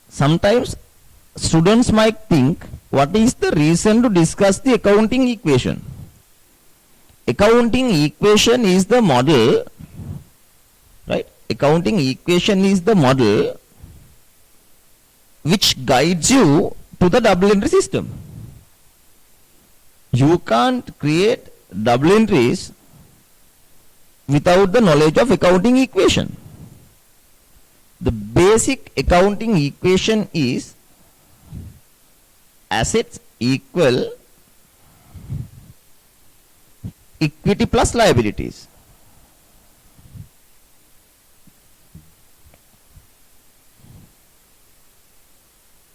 Sometimes students might think, what is the reason to discuss the accounting equation? Accounting equation is the model, right? Accounting equation is the model which guides you to the double entry system. You can't create double entries without the knowledge of accounting equation. The basic accounting equation is assets equal equity plus liabilities.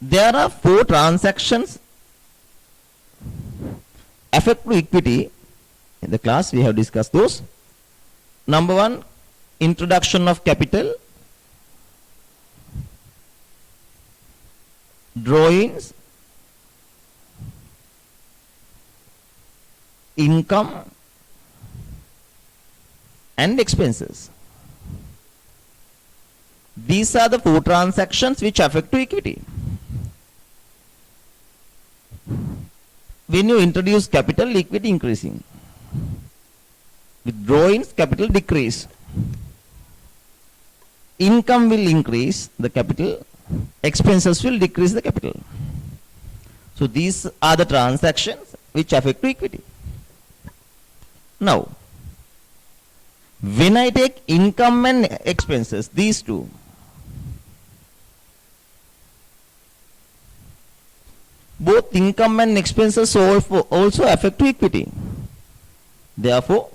There are 4 transactions affect to equity. In the class we have discussed those. Number 1, introduction of capital, drawings, income and expenses. These are the 4 transactions which affect to equity. When you introduce capital, equity increasing. With drawings, capital decrease. Income will increase the capital, expenses will decrease the capital. So these are the transactions which affect to equity. Now, when I take income and expenses, these two, both income and expenses also affect to equity. Therefore,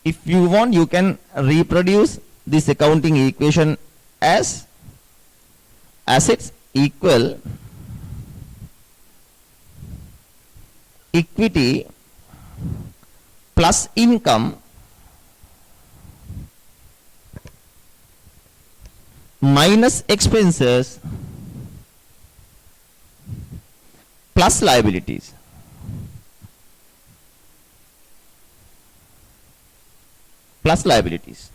if you want, you can reproduce this accounting equation as assets equal equity plus income minus expenses plus liabilities. Plus liabilities.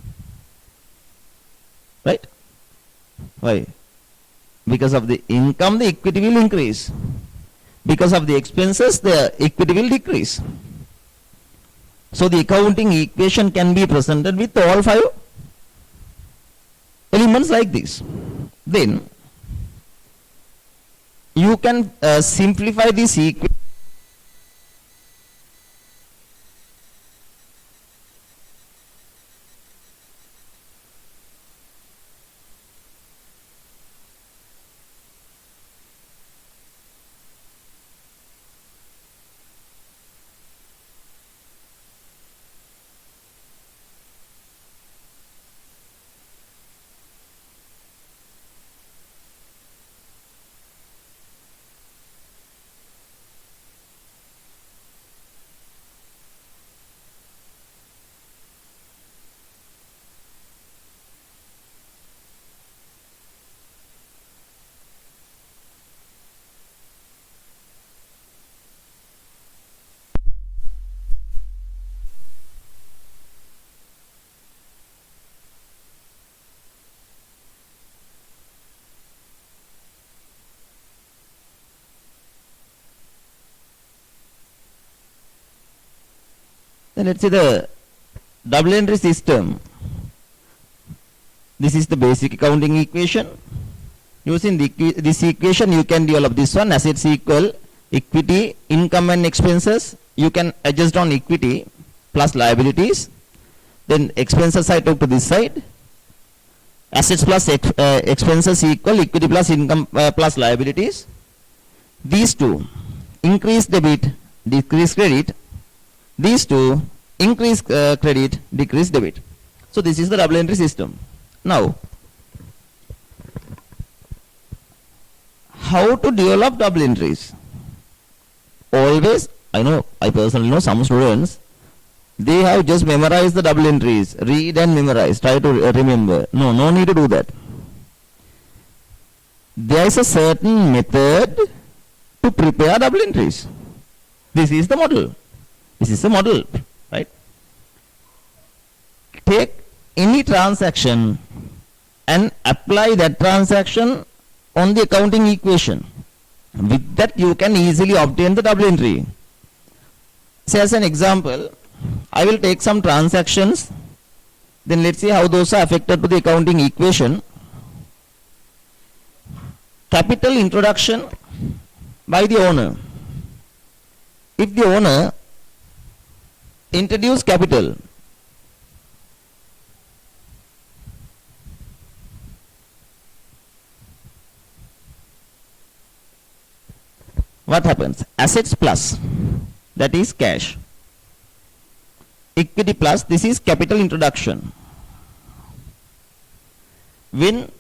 Right? Why? Because of the income, the equity will increase. Because of the expenses, the equity will decrease. So the accounting equation can be presented with all 5 elements like this. Then you can simplify this equation. Then let's say the double entry system. This is the basic accounting equation. Using this equation, you can develop this one: assets equal equity, income and expenses. You can adjust on equity plus liabilities. Then expenses I took to this side. Assets plus expenses equal equity plus income plus liabilities. These two, increase debit, decrease credit. These two, increase credit, decrease debit. So this is the double entry system. Now, how to develop double entries? Always, I personally know some students, they have just memorized the double entries, read and memorize, try to remember. No need to do that. There is a certain method to prepare double entries. This is the model. This is the model, right? Take any transaction and apply that transaction on the accounting equation. With that you can easily obtain the double entry. Say as an example, I will take some transactions, then let's see how those are affected to the accounting equation. Capital introduction by the owner. If the owner introduce capital, what happens? Assets plus, that is cash. Equity plus, this is capital introduction. When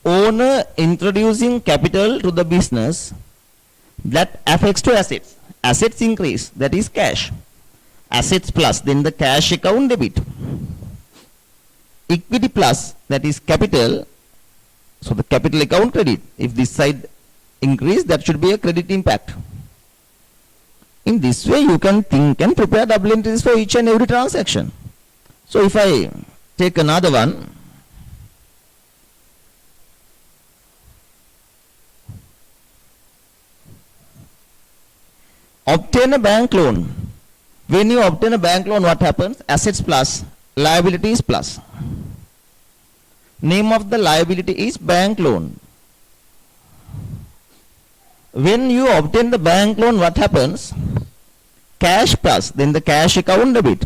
owner introducing capital to the business, that affects to assets. Assets increase, that is cash. Assets plus, then the cash account debit. Equity plus, that is capital, so the capital account credit. If this side increase, that should be a credit impact. In this way you can think and prepare double entries for each and every transaction. So if I take another one, obtain a bank loan. When you obtain a bank loan, what happens? Assets plus, liabilities plus. Name of the liability is bank loan. When you obtain the bank loan, what happens? Cash plus, then the cash account debit.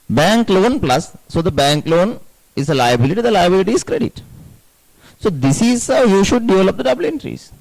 Bank loan plus, so the bank loan is a liability, the liability is credit. So this is how you should develop the double entries.